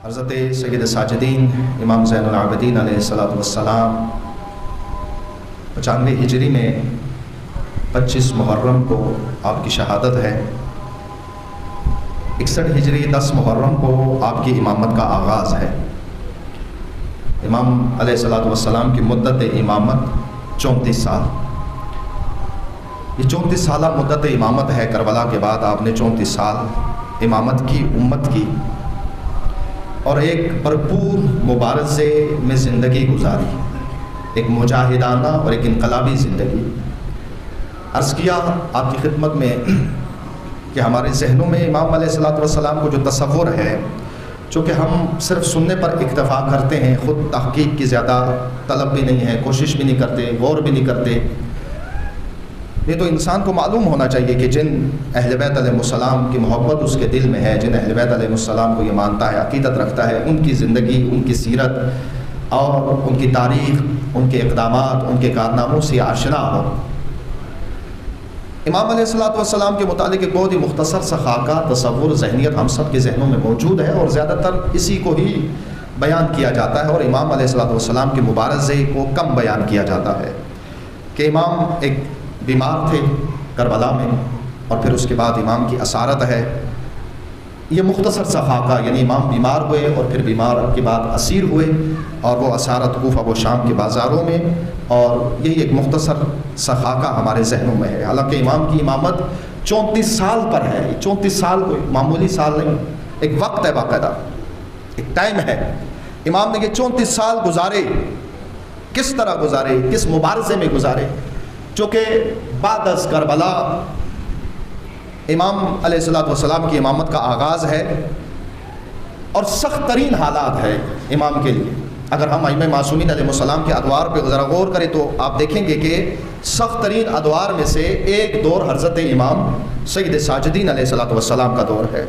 حضرت سید ساجدین امام زین العابدین علیہ الصلوۃ والسلام 95 ہجری میں 25 محرم کو آپ کی شہادت ہے۔ 61 ہجری 10 محرم کو آپ کی امامت کا آغاز ہے۔ امام علیہ الصلوۃ والسلام کی مدت امامت 34 سال۔ یہ 34 سالہ مدت امامت ہے۔ کربلا کے بعد آپ نے 34 سال امامت کی، امت کی، اور ایک بھرپور مبارزے میں زندگی گزاری، ایک مجاہدانہ اور ایک انقلابی زندگی۔ عرض کیا آپ کی خدمت میں کہ ہمارے ذہنوں میں امام علیہ الصلوۃ والسلام کو جو تصور ہے، چونکہ ہم صرف سننے پر اکتفا کرتے ہیں، خود تحقیق کی زیادہ طلب بھی نہیں ہے، کوشش بھی نہیں کرتے، غور بھی نہیں کرتے۔ یہ تو انسان کو معلوم ہونا چاہیے کہ جن اہل بیت علیہ السلام کی محبت اس کے دل میں ہے، جن اہل بیت علیہ السلام کو یہ مانتا ہے، عقیدت رکھتا ہے، ان کی زندگی، ان کی سیرت اور ان کی تاریخ، ان کے اقدامات، ان کے کارناموں سے آشنا ہو۔ امام علیہ الصلوۃ والسلام کے متعلق ایک بہت ہی مختصر سا خاکہ، تصور، ذہنیت ہم سب کے ذہنوں میں موجود ہے، اور زیادہ تر اسی کو ہی بیان کیا جاتا ہے، اور امام علیہ الصلوۃ والسلام کے مبارزے کو کم بیان کیا جاتا ہے کہ امام ایک بیمار تھے کربلا میں، اور پھر اس کے بعد امام کی اسارت ہے۔ یہ مختصر سا خاکہ، یعنی امام بیمار ہوئے اور پھر بیمار کے بعد اسیر ہوئے، اور وہ اسارت کوفہ و شام کے بازاروں میں، اور یہی ایک مختصر سا خاکہ ہمارے ذہنوں میں ہے۔ حالانکہ امام کی امامت 34 سال پر ہے۔ 34 سال کوئی معمولی سال نہیں، ایک وقت ہے، باقاعدہ ایک ٹائم ہے۔ امام نے یہ 34 سال گزارے، کس طرح گزارے، کس مبارزے میں گزارے؟ چونکہ بعد از کربلا امام علیہ الصلوۃ والسلام کی امامت کا آغاز ہے، اور سخت ترین حالات ہے امام کے لیے۔ اگر ہم ائمہ معصومین علیہ السلام کے ادوار پہ ذرا غور کریں تو آپ دیکھیں گے کہ سخت ترین ادوار میں سے ایک دور حضرت امام سید ساجدین علیہ الصلوۃ والسلام کا دور ہے۔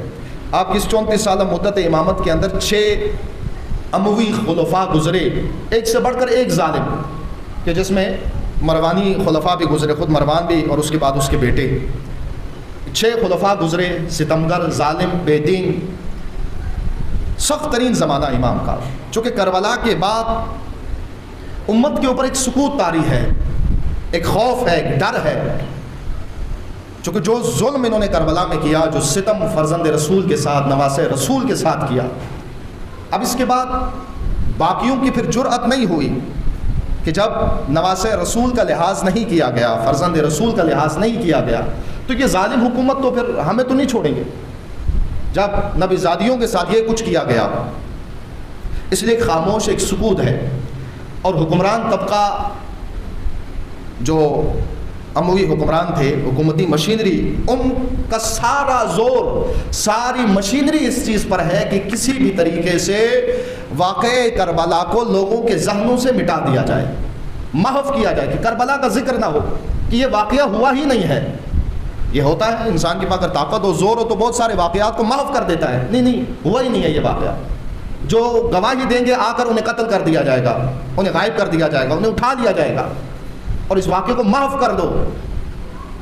آپ کی اس 34 سالہ مدت امامت کے اندر 6 اموی خلفاء گزرے، ایک سے بڑھ کر ایک ظالم، کہ جس میں مروانی خلفاء بھی گزرے، خود مروان بھی، اور اس کے بعد اس کے بیٹے۔ 6 خلفاء گزرے، ستمگر، ظالم، بے دین، سخت ترین زمانہ امام کا۔ چونکہ کربلا کے بعد امت کے اوپر ایک سکوت طاری ہے، ایک خوف ہے، ایک ڈر ہے، چونکہ جو ظلم انہوں نے کربلا میں کیا، جو ستم فرزند رسول کے ساتھ، نواس رسول کے ساتھ کیا، اب اس کے بعد باقیوں کی پھر جرأت نہیں ہوئی کہ جب نواس رسول کا لحاظ نہیں کیا گیا، فرزند رسول کا لحاظ نہیں کیا گیا، تو یہ ظالم حکومت تو پھر ہمیں تو نہیں چھوڑیں گے۔ جب نبی زادیوں کے ساتھ یہ کچھ کیا گیا، اس لیے ایک خاموش، ایک سکوت ہے، اور حکمران طبقہ جو اموی حکمران تھے، حکومتی مشینری، ان کا سارا زور، ساری مشینری اس چیز پر ہے کہ کسی بھی طریقے سے واقعہ کربلا کو لوگوں کے ذہنوں سے مٹا دیا جائے، محو کیا جائے، کہ کربلا کا ذکر نہ ہو، کہ یہ واقعہ ہوا ہی نہیں ہے۔ یہ ہوتا ہے انسان کے پاس اگر طاقت و زور ہو تو بہت سارے واقعات کو محو کر دیتا ہے، نہیں ہوا ہی نہیں ہے یہ واقعہ۔ جو گواہی دیں گے آ کر انہیں قتل کر دیا جائے گا، انہیں غائب کر دیا جائے گا، انہیں اٹھا لیا جائے گا، اور اس واقعے کو محو کر دو۔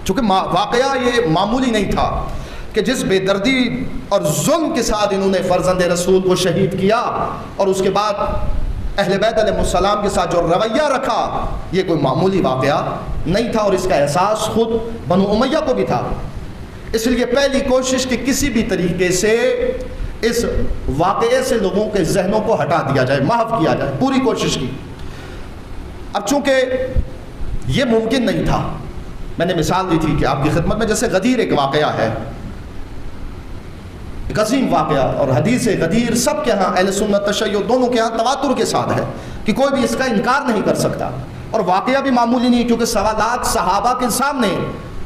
چونکہ واقعہ یہ معمولی نہیں تھا کہ جس بے دردی اور ظلم کے ساتھ انہوں نے فرزند رسول کو شہید کیا، اور اس کے بعد اہل بیت علیہ السلام کے ساتھ جو رویہ رکھا، یہ کوئی معمولی واقعہ نہیں تھا، اور اس کا احساس خود بنو امیہ کو بھی تھا۔ اس لیے پہلی کوشش کہ کسی بھی طریقے سے اس واقعے سے لوگوں کے ذہنوں کو ہٹا دیا جائے، محو کیا جائے، پوری کوشش کی۔ اب چونکہ یہ ممکن نہیں تھا، میں نے مثال دی تھی کہ آپ کی خدمت میں جیسے غدیر ایک واقعہ ہے، ایک عظیم واقعہ، اور حدیث غدیر سب کے ہاں، اہل سنت تشیع دونوں کے ہاں تواتر کے ساتھ ہے کہ کوئی بھی اس کا انکار نہیں کر سکتا، اور واقعہ بھی معمولی نہیں، کیونکہ 1.25 لاکھ صحابہ کے سامنے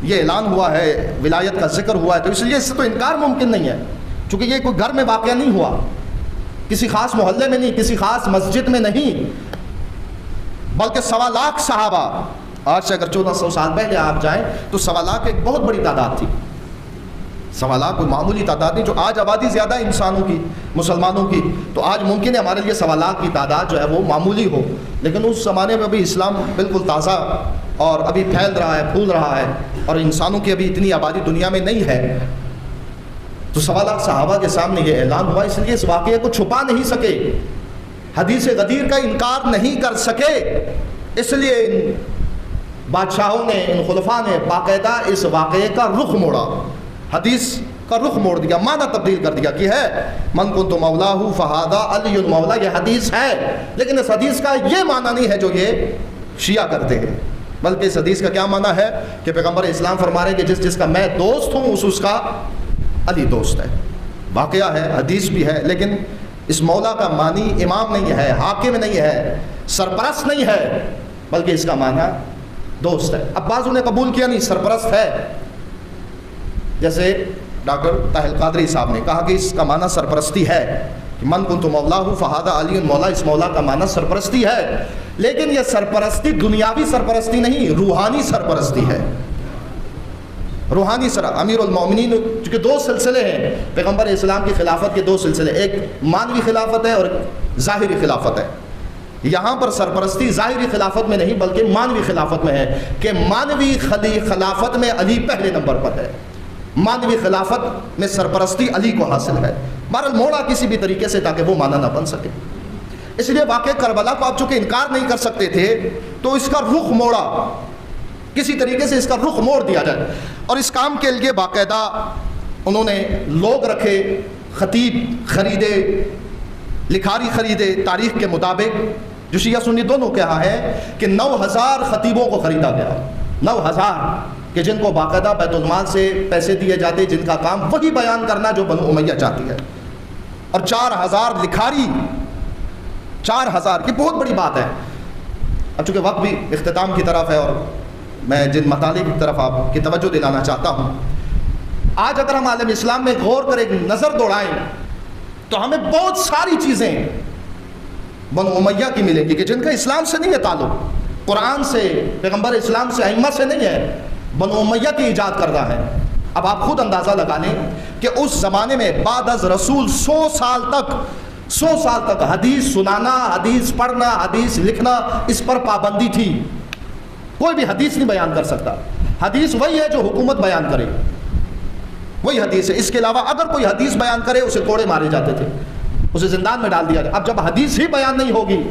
یہ اعلان ہوا ہے، ولایت کا ذکر ہوا ہے، تو اس لیے اس سے تو انکار ممکن نہیں ہے، چونکہ یہ کوئی گھر میں واقعہ نہیں ہوا، کسی خاص محلے میں نہیں، کسی خاص مسجد میں نہیں، بلکہ 1.25 لاکھ صحابہ۔ آج سے اگر 1400 سال پہلے آپ جائیں تو 1.25 لاکھ ایک بہت بڑی تعداد تھی۔ 1.25 لاکھ کوئی معمولی تعداد نہیں، جو آج آبادی زیادہ ہے انسانوں کی، مسلمانوں کی، تو آج ممکن ہے ہمارے لیے 1.25 لاکھ کی تعداد جو ہے وہ معمولی ہو، لیکن اس زمانے میں ابھی اسلام بالکل تازہ اور ابھی پھیل رہا ہے، پھول رہا ہے، اور انسانوں کی ابھی اتنی آبادی دنیا میں نہیں ہے۔ تو 1.25 لاکھ صحابہ کے سامنے یہ اعلان ہوا، اس لیے اس واقعے کو چھپا نہیں سکے، حدیث غدیر کا انکار نہیں کر سکے، اس لیے ان بادشاہوں نے، ان خلفاء نے باقاعدہ اس واقعے کا رخ موڑا، حدیث کا رخ موڑ دیا، معنی تبدیل کر دیا کہ ہے من کنت مولاہ فہذا علی المولا، یہ حدیث ہے، لیکن اس حدیث کا یہ معنی نہیں ہے جو یہ شیعہ کرتے ہیں، بلکہ اس حدیث کا کیا معنی ہے کہ پیغمبر اسلام فرما رہے ہیں کہ جس کا میں دوست ہوں اس کا علی دوست ہے۔ واقعہ ہے، حدیث بھی ہے، لیکن اس مولا کا معنی امام نہیں ہے، حاکم نہیں ہے، سرپرست نہیں ہے، بلکہ اس کا معنی دوست ہے۔ اب بعضوں نے قبول کیا نہیں، سرپرست ہے، جیسے ڈاکٹر طاہر قادری صاحب نے کہا کہ اس کا معنی سرپرستی ہے، کہ من کنت مولاہ فہذا علی مولا، اس مولا کا معنی سرپرستی ہے، لیکن یہ سرپرستی دنیاوی سرپرستی نہیں، روحانی سرپرستی ہے، روحانی امیر المومنین، چونکہ 2 سلسلے ہیں پیغمبر اسلام کی خلافت کے، 2 سلسلے، ایک مانوی خلافت ہے اور ظاہری خلافت ہے۔ یہاں پر سرپرستی ظاہری خلافت میں نہیں بلکہ مانوی خلافت میں ہے، کہ مانوی خلافت میں علی پہلے نمبر پر ہے، مانوی خلافت میں سرپرستی علی کو حاصل ہے، بہرحال موڑا کسی بھی طریقے سے تاکہ وہ معنی نہ بن سکے۔ اس لیے واقع کربلا کو آپ چونکہ انکار نہیں کر سکتے تھے تو اس کا رخ موڑا، کسی طریقے سے اس کا رخ موڑ دیا جائے، اور اس کام کے لیے باقاعدہ انہوں نے لوگ رکھے، خطیب خریدے، لکھاری خریدے، تاریخ کے مطابق جو شیعہ سنی دونوں کہا ہے کہ 9000 خطیبوں کو خریدا گیا، 9000 کہ جن کو باقاعدہ بیت المال سے پیسے دیے جاتے، جن کا کام وہی بیان کرنا جو بنو امیہ چاہتی ہے، اور 4000 لکھاری، 4000 کی بہت بڑی بات ہے۔ اب چونکہ وقت بھی اختتام کی طرف ہے اور میں جن مطالب کی طرف آپ کی توجہ دلانا چاہتا ہوں، آج اگر ہم عالم اسلام میں غور کریں، نظر دوڑائیں تو ہمیں بہت ساری چیزیں بنو امیہ کی ملیں گی کہ جن کا اسلام سے نہیں ہے تعلق، قرآن سے، پیغمبر اسلام سے، ائمہ سے نہیں ہے، بنو امیہ کی ایجاد کردہ ہے۔ اب آپ خود اندازہ لگا لیں کہ اس زمانے میں بعد از رسول 100 سال تک حدیث سنانا، حدیث پڑھنا، حدیث لکھنا، اس پر پابندی تھی، کوئی بھی حدیث نہیں بیان کر سکتا، حدیث وہی ہے جو حکومت بیان کرے، وہی حدیث ہے، اس کے علاوہ اگر کوئی حدیث بیان کرے اسے کوڑے مارے جاتے تھے، اسے زندان میں ڈال دیا جائے۔ اب جب حدیث ہی بیان نہیں ہوگی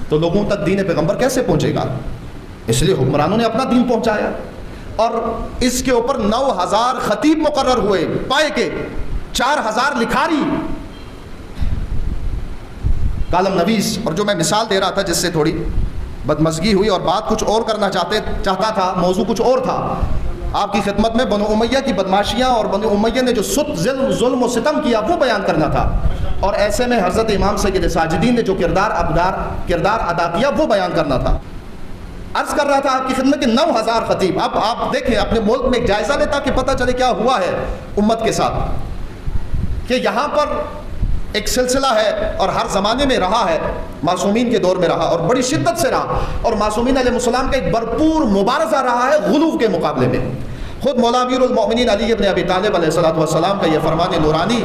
تو لوگوں تک دین پیغمبر کیسے پہنچے گا؟ اس لیے حکمرانوں نے اپنا دین پہنچایا، اور اس کے اوپر 9000 خطیب مقرر ہوئے، پائے کے 4000 لکھاری، کالم نویس۔ اور جو میں مثال دے رہا تھا جس سے تھوڑی بدمزگی ہوئی اور بات کچھ اور کرنا چاہتا تھا، موضوع کچھ اور تھا، آپ کی خدمت میں بنو امیہ کی بدماشیاں اور بنو امیہ نے جو ظلم و ستم کیا وہ بیان کرنا تھا، اور ایسے میں حضرت امام سید ساجدین نے جو کردار ادا کیا وہ بیان کرنا تھا۔ عرض کر رہا تھا آپ کی خدمت کہ 9000 خطیب۔ اب آپ دیکھیں اپنے ملک میں ایک جائزہ لیں تاکہ پتہ چلے کیا ہوا ہے امت کے ساتھ، کہ یہاں پر ایک سلسلہ ہے اور ہر زمانے میں رہا ہے، معصومین کے دور میں رہا اور بڑی شدت سے رہا، اور معصومین علیہ السلام کا ایک بھرپور مبارزہ رہا ہے غلو کے مقابلے میں۔ خود مولا امیر المومنین علی ابن ابی طالب علیہ السلام کا یہ فرمان نورانی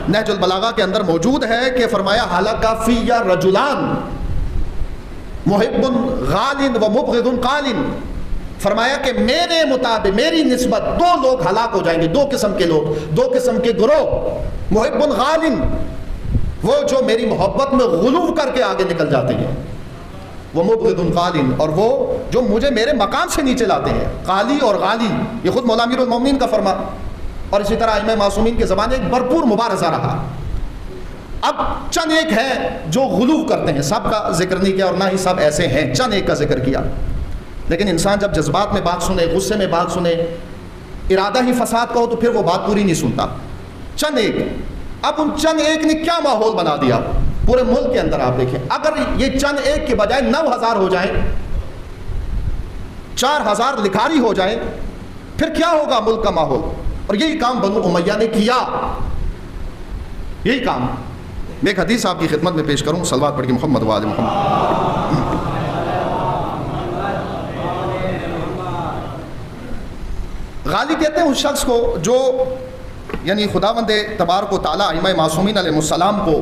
نہج البلاغہ کے اندر موجود ہے کہ فرمایا حلق فی رجلان محب غال و مبغض قال، فرمایا کہ میرے مطابق میری نسبت 2 لوگ ہلاک ہو جائیں گے، 2 قسم کے لوگ، 2 قسم کے گروہ، محب غال، وہ جو میری محبت میں غلو کر کے آگے نکل جاتے ہیں، وہ مبغض قال، اور وہ جو مجھے میرے مقام سے نیچے لاتے ہیں، قالی اور غالی، یہ خود مولا امیر المومنین کا فرمان۔ اور اسی طرح ائمہ معصومین کے زمانے ایک بھرپور مبارزہ رہا۔ اب چند ایک ہیں جو غلو کرتے ہیں، سب کا ذکر نہیں کیا اور نہ ہی سب ایسے ہیں، چند ایک کا ذکر کیا، لیکن انسان جب جذبات میں بات سنے، غصے میں بات سنے، ارادہ ہی فساد کا ہو تو پھر وہ بات پوری نہیں سنتا۔ چند ایک، اب ان چند ایک نے کیا ماحول بنا دیا پورے ملک کے اندر۔ آپ دیکھیں اگر یہ چند ایک کے بجائے 9000 ہو جائیں، 4000 لکھاری ہو جائیں، پھر کیا ہوگا ملک کا ماحول؟ اور یہی کام بنو امیہ نے کیا، یہی کام۔ میں ایک حدیث آپ کی خدمت میں پیش کروں، صلوات پڑھ کے محمد و آل محمد۔ غالی کہتے ہیں اس شخص کو جو یعنی خداوند تبارک و تعالیٰ ائمہ معصومین علیہ السلام کو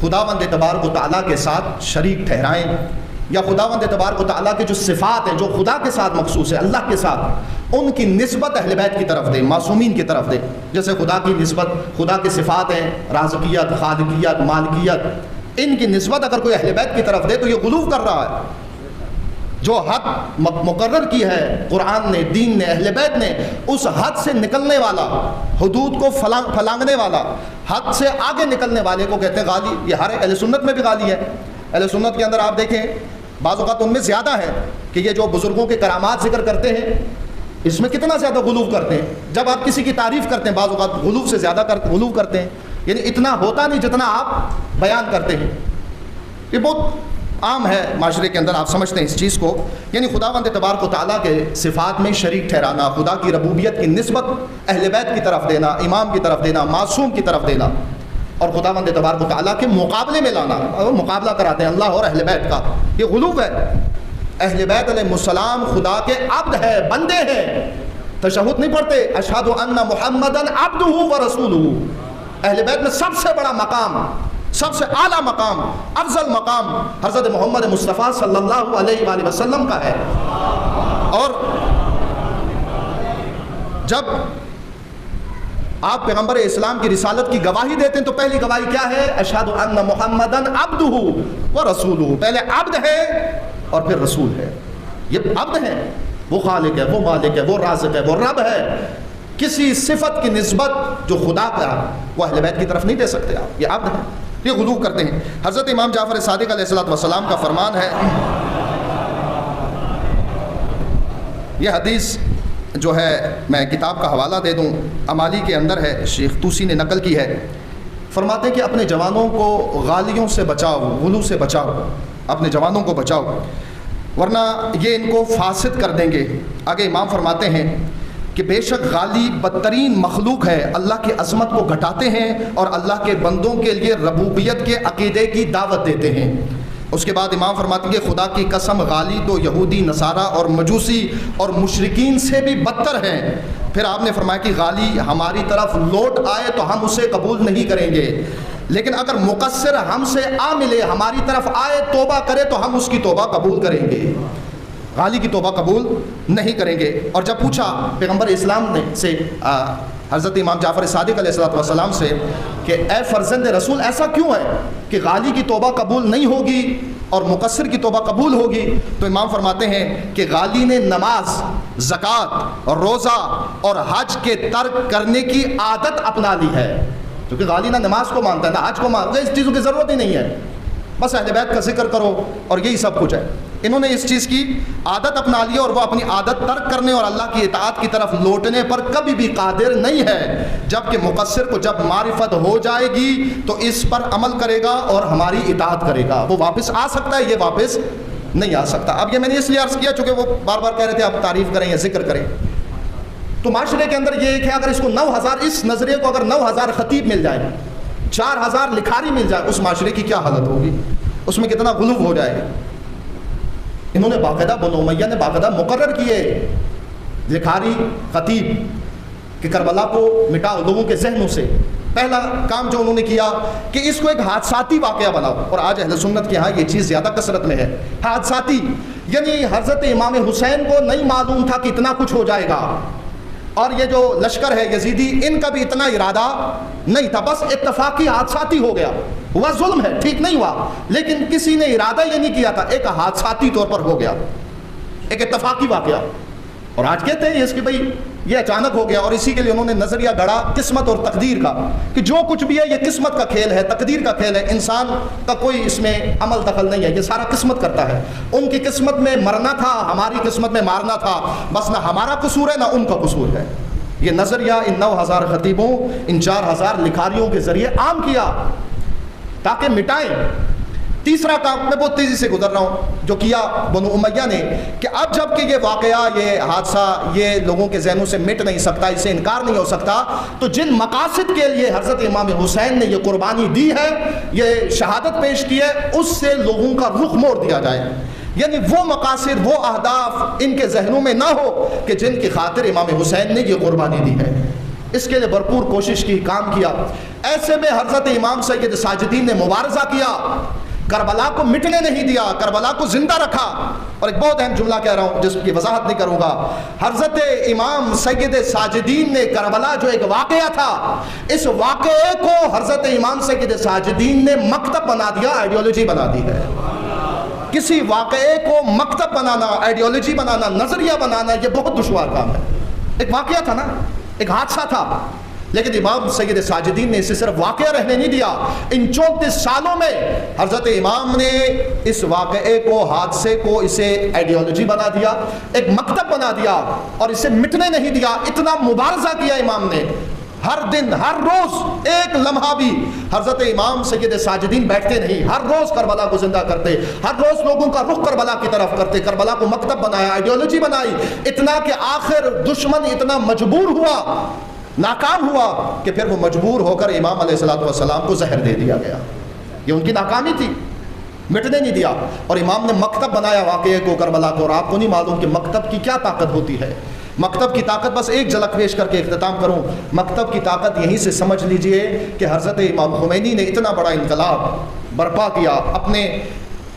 خداوند تبارک و تعالیٰ کے ساتھ شریک ٹھہرائیں، یا خداوند تبارک و تعالیٰ کے جو صفات ہیں جو خدا کے ساتھ مخصوص ہے، اللہ کے ساتھ، ان کی نسبت اہل بیت کی طرف دے، معصومین کی طرف دے. جیسے خدا کی نسبت، خدا کے صفات ہیں رازقیت، خالقیت، مالکیت، ان کی نسبت اگر کوئی اہل بیت کی طرف دے تو یہ غلو کر رہا ہے. جو حد مقرر کی ہے قرآن نے، دین نے، اہل بیت نے، اس حد سے نکلنے والا، حدود کو پھلانگنے والا، حد سے آگے نکلنے والے کو کہتے ہیں غالی. یہ ہر اہل سنت میں بھی غالی ہے. اہل سنت کے اندر آپ دیکھیں بعض اوقات ان میں زیادہ ہے کہ یہ جو بزرگوں کے کرامات ذکر کرتے ہیں اس میں کتنا زیادہ غلو کرتے ہیں. جب آپ کسی کی تعریف کرتے ہیں بعض اوقات غلو سے زیادہ غلو کرتے ہیں، یعنی اتنا ہوتا نہیں جتنا آپ بیان کرتے ہیں. یہ بہت عام ہے معاشرے کے اندر، آپ سمجھتے ہیں اس چیز کو. یعنی خداوند تبارک و تعالیٰ کے صفات میں شریک ٹھہرانا، خدا کی ربوبیت کی نسبت اہل بیت کی طرف دینا، امام کی طرف دینا، معصوم کی طرف دینا، اور خداوند تبارک و تعالیٰ کے مقابلے میں لانا. مقابلہ کراتے ہیں اللہ اور اہل بیت کا، یہ غلو ہے. اہل بیت علیہ السلام خدا کے عبد ہے، بندے ہیں. تشہد نہیں پڑھتے اشہد ان محمدن عبدہ ورسولہ. اہل بیت میں سب سے بڑا مقام، سب سے اعلیٰ مقام، افضل مقام حضرت محمد مصطفیٰ صلی اللہ علیہ وآلہ وسلم کا ہے. اور جب آپ پیغمبر اسلام کی رسالت کی گواہی دیتے ہیں تو پہلی گواہی کیا ہے؟ اشہد ان محمدن عبدہ ورسولہ. پہلے عبد ہے اور پھر رسول ہے. یہ عبد ہے، وہ خالق ہے، وہ مالک ہے، وہ رازق ہے، وہ رب ہے. کسی صفت کی نسبت جو خدا کا وہ اہل بیت کی طرف نہیں دے سکتے آپ. یہ عبد ہے، یہ غلو کرتے ہیں. حضرت امام جعفر صادق علیہ السلام کا فرمان ہے، یہ حدیث جو ہے میں کتاب کا حوالہ دے دوں، امالی کے اندر ہے، شیخ توسی نے نقل کی ہے. فرماتے ہیں کہ اپنے جوانوں کو غالیوں سے بچاؤ، غلو سے بچاؤ، اپنے جوانوں کو بچاؤ ورنہ یہ ان کو فاسد کر دیں گے. آگے امام فرماتے ہیں کہ بے شک غالی بدترین مخلوق ہے، اللہ کی عظمت کو گھٹاتے ہیں اور اللہ کے بندوں کے لیے ربوبیت کے عقیدے کی دعوت دیتے ہیں. اس کے بعد امام فرماتے ہیں کہ خدا کی قسم غالی تو یہودی، نصارہ اور مجوسی اور مشرکین سے بھی بدتر ہیں. پھر آپ نے فرمایا کہ غالی ہماری طرف لوٹ آئے تو ہم اسے قبول نہیں کریں گے، لیکن اگر مقصر ہم سے آ ملے، ہماری طرف آئے، توبہ کرے تو ہم اس کی توبہ قبول کریں گے. غالی کی توبہ قبول نہیں کریں گے. اور جب پوچھا پیغمبر اسلام نے سے حضرت امام جعفر صادق علیہ السلام سے کہ اے فرزند رسول ایسا کیوں ہے کہ غالی کی توبہ قبول نہیں ہوگی اور مقصر کی توبہ قبول ہوگی؟ تو امام فرماتے ہیں کہ غالی نے نماز، زکوٰۃ، روزہ اور حج کے ترک کرنے کی عادت اپنا لی ہے. کیونکہ غالی نہ نماز کو مانتا ہے نہ حج کو مانتا ہے، اس چیزوں کی ضرورت ہی نہیں ہے، بس اہل بیت کا ذکر کرو اور یہی سب کچھ ہے. انہوں نے اس چیز کی عادت اپنا لی اور وہ اپنی عادت ترک کرنے اور اللہ کی اطاعت کی طرف لوٹنے پر کبھی بھی قادر نہیں ہے. جبکہ مقصر کو جب معرفت ہو جائے گی تو اس پر عمل کرے گا اور ہماری اطاعت کرے گا. وہ واپس آ سکتا ہے، یہ واپس نہیں آ سکتا. اب یہ میں نے اس لیے عرض کیا چونکہ وہ بار بار کہہ رہے تھے آپ تعریف کریں یا ذکر کریں. تو معاشرے کے اندر یہ ایک ہے، اگر اس کو 9000 اس نظریے کو اگر 9000 خطیب مل جائے، 4000 لکھاری مل جائے، اس معاشرے کی کیا حالت ہوگی، اس میں کتنا غلو ہو جائے گا. انہوں نے باقاعدہ بنو امیہ نے باقاعدہ مقرر کیے لکھاری، خطیب کہ کربلا کو مٹاؤ لوگوں کے ذہنوں سے. پہلا کام جو انہوں نے کیا کہ اس کو ایک حادثاتی واقعہ بناؤ. اور آج اہل سنت کے ہاں یہ چیز زیادہ کثرت میں ہے، حادثاتی. یعنی حضرت امام حسین کو نہیں معلوم تھا کہ اتنا کچھ ہو جائے گا، اور یہ جو لشکر ہے یزیدی ان کا بھی اتنا ارادہ نہیں تھا، بس اتفاقی حادثاتی ہو گیا. ہوا ظلم ہے، ٹھیک نہیں ہوا، لیکن کسی نے ارادہ یہ نہیں کیا تھا، ایک حادثاتی طور پر ہو گیا، ایک اتفاقی واقعہ. اور آج کہتے ہیں اس کہ بھئی یہ اچانک ہو گیا، اور اسی کے لیے انہوں نے نظریہ گڑا قسمت اور تقدیر کا کہ جو کچھ بھی ہے یہ قسمت کا کھیل ہے، تقدیر کا کھیل ہے، انسان کا کوئی اس میں عمل دخل نہیں ہے، یہ سارا قسمت کرتا ہے. ان کی قسمت میں مرنا تھا، ہماری قسمت میں مارنا تھا، بس نہ ہمارا قصور ہے نہ ان کا قصور ہے. یہ نظریہ ان 9000 خطیبوں، ان 4000 لکھاریوں کے ذریعے عام کیا تاکہ مٹائیں. تیسرا کام میں بہت تیزی سے گزر رہا ہوں جو کیا بنو امیہ نے کہ اب جب کہ یہ واقعہ، یہ حادثہ یہ لوگوں کے ذہنوں سے مٹ نہیں سکتا، اسے انکار نہیں ہو سکتا، تو جن مقاصد کے لیے حضرت امام حسین نے یہ قربانی دی ہے، یہ شہادت پیش کی ہے، اس سے لوگوں کا رخ موڑ دیا جائے. یعنی وہ مقاصد، وہ اہداف ان کے ذہنوں میں نہ ہو کہ جن کی خاطر امام حسین نے یہ قربانی دی ہے. اس کے لیے بھرپور کوشش کی، کام کیا. ایسے میں حضرت امام سید ساجدین نے مبارزہ کیا کربلا کو مٹنے نہیں دیا، کربلا کو زندہ رکھا۔ اور ایک بہت اہم جملہ کہہ رہا ہوں جس کی وضاحت نہیں کروں گا، حضرت امام سید ساجدین نے کربلا جو ایک واقعہ تھا، اس واقعے کو حضرت امام سید ساجدین نے مکتب بنا دیا، آئیڈیالوجی بنا دی ہے۔ کسی واقعے کو مکتب بنانا، آئیڈیالوجی بنانا، نظریہ بنانا، یہ بہت دشوار کام ہے۔ ایک واقعہ تھا نا، ایک حادثہ تھا، لیکن امام سید ساجدین نے اسے صرف واقعہ رہنے نہیں دیا۔ ان 34 سالوں میں حضرت امام نے اس واقعے کو، حادثے کو، اسے آئیڈیالوجی بنا دیا، ایک مکتب بنا دیا، اور اسے مٹنے نہیں دیا۔ اتنا مبارزہ کیا امام نے، ہر دن، ہر روز، ایک لمحہ بھی حضرت امام سید ساجدین بیٹھتے نہیں، ہر روز کربلا کو زندہ کرتے، ہر روز لوگوں کا رخ کربلا کی طرف کرتے، کربلا کو مکتب بنایا، آئیڈیالوجی بنائی، اتنا کہ آخر دشمن اتنا مجبور ہوا، ناکام ہوا کہ پھر وہ مجبور ہو کر امام علیہ السلام کو زہر دے دیا گیا۔ یہ ان کی ناکامی تھی، مٹنے نہیں دیا، اور امام نے مکتب بنایا واقعے کو، کربلا کو۔ اور آپ کو نہیں معلوم کہ مکتب کی کیا طاقت ہوتی ہے۔ مکتب کی طاقت، بس ایک جھلک پیش کر کے اختتام کروں، مکتب کی طاقت یہیں سے سمجھ لیجئے کہ حضرت امام خمینی نے اتنا بڑا انقلاب برپا کیا، اپنے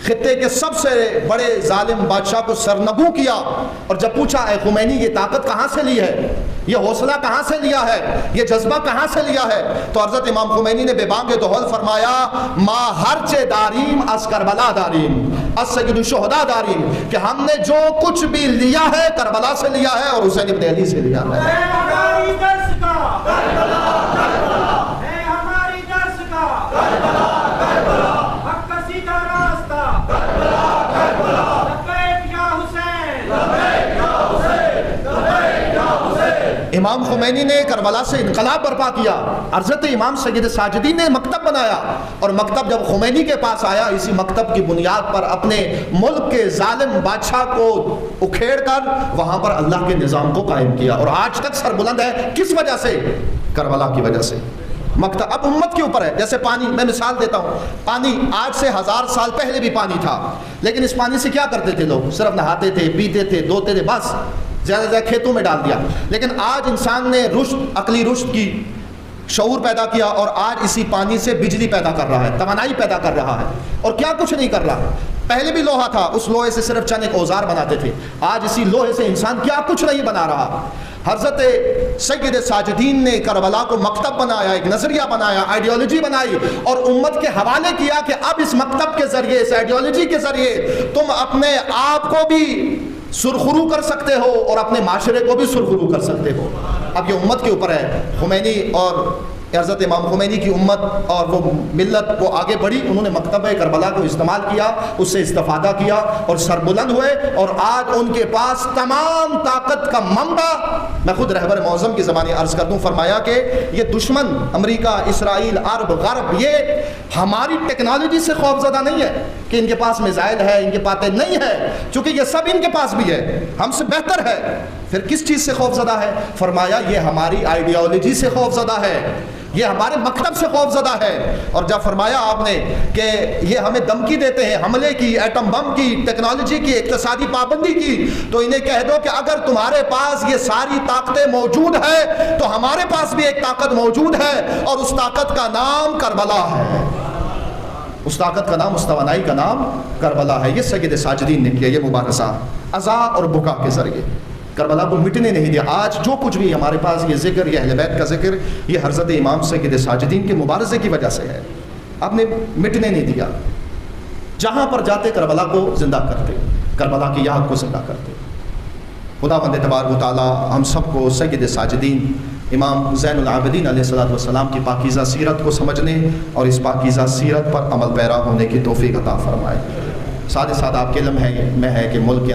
خطے کے سب سے بڑے ظالم بادشاہ کو سرنگوں کیا، اور جب پوچھا اے خمینی یہ طاقت کہاں سے لی ہے، یہ حوصلہ کہاں سے لیا ہے، یہ جذبہ کہاں سے لیا ہے، تو حضرت امام خمینی نے بے بانگ دہل فرمایا ما ہرچ داریم از کربلا داریم از سید الشہداء داریم، کہ ہم نے جو کچھ بھی لیا ہے کربلا سے لیا ہے اور حسین ابن علی سے لیا ہے۔ امام خمینی نے کربلا سے انقلاب برپا کیا، حضرت امام سید ساجدین نے مکتب بنایا، اور مکتب جب خمینی کے پاس آیا، اسی مکتب کی بنیاد پر اپنے ملک کے ظالم بادشاہ کو اکھیڑ کر وہاں پر اللہ کے نظام کو قائم کیا، اور آج تک سر بلند ہے۔ کس وجہ سے؟ کربلا کی وجہ سے۔ مکتب اب امت کے اوپر ہے۔ جیسے پانی، میں مثال دیتا ہوں، پانی آج سے 1000 سال پہلے بھی پانی تھا، لیکن اس پانی سے کیا کرتے تھے لوگ؟ صرف نہاتے تھے، پیتے تھے، دھوتے تھے، بس زیادہ سے زیادہ کھیتوں میں ڈال دیا۔ لیکن آج انسان نے رشد، عقلی رشد کی، شعور پیدا کیا، اور آج اسی پانی سے بجلی پیدا کر رہا ہے، توانائی پیدا کر رہا ہے، اور کیا کچھ نہیں کر رہا۔ پہلے بھی لوہا تھا، اس لوہے سے صرف چند ایک اوزار بناتے تھے، آج اسی لوہے سے انسان کیا کچھ نہیں بنا رہا۔ حضرت سید ساجدین نے کربلا کو مکتب بنایا، ایک نظریہ بنایا، آئیڈیالوجی بنائی، اور امت کے حوالے کیا کہ اب اس مکتب کے ذریعے، اس آئیڈیالوجی کے ذریعے تم اپنے آپ کو بھی سرخرو کر سکتے ہو اور اپنے معاشرے کو بھی سرخرو کر سکتے ہو۔ اب یہ امت کے اوپر ہے۔ خمینی اور حضرت امام خمینی کی امت اور وہ ملت وہ آگے بڑھی، انہوں نے مکتبہ کربلا کو استعمال کیا، اس سے استفادہ کیا، اور سربلند ہوئے، اور آج ان کے پاس تمام طاقت کا منبع، میں خود رہبر معظم کی زبانی عرض کر دوں، فرمایا کہ یہ دشمن امریکہ، اسرائیل، عرب، غرب، یہ ہماری ٹیکنالوجی سے خوف زدہ نہیں ہے کہ ان کے پاس میزائل ہے، ان کے پاس نہیں ہے، چونکہ یہ سب ان کے پاس بھی ہے، ہم سے بہتر ہے۔ پھر کس چیز سے خوف زدہ ہے؟ فرمایا یہ ہماری آئیڈیالوجی سے خوف زدہ ہے، یہ ہمارے مکتب سے خوف زدہ ہے۔ اور جب فرمایا آپ نے کہ یہ ہمیں دھمکی دیتے ہیں حملے کی، ایٹم بم کی، ٹیکنالوجی کی، اقتصادی پابندی کی، تو انہیں کہہ دو کہ اگر تمہارے پاس یہ ساری طاقتیں موجود ہیں تو ہمارے پاس بھی ایک طاقت موجود ہے، اور اس طاقت کا نام کربلا ہے، اس طاقت کا نام، اس توانائی کا نام کربلا ہے۔ یہ سید ساجدین نے کیا، یہ مبارزہ عزا اور بکا کے ذریعے کربلا کو مٹنے نہیں دیا۔ آج جو کچھ بھی ہمارے پاس یہ ذکر، یہ اہل بیت کا ذکر، یہ حضرت امام سید ساجدین کے مبارزے کی وجہ سے ہے۔ آپ نے مٹنے نہیں دیا، جہاں پر جاتے کربلا کو زندہ کرتے، کربلا کی یاد کو زندہ کرتے۔ خداوند تبارک و تعالی ہم سب کو سید ساجدین امام زین العابدین علیہ السلام کی پاکیزہ سیرت کو سمجھنے اور اس پاکیزہ سیرت پر عمل پیرا ہونے کی توفیق عطا فرمائے۔ ساتھ ہی ساتھ آپ کے علم ہے میں ہے کہ ملک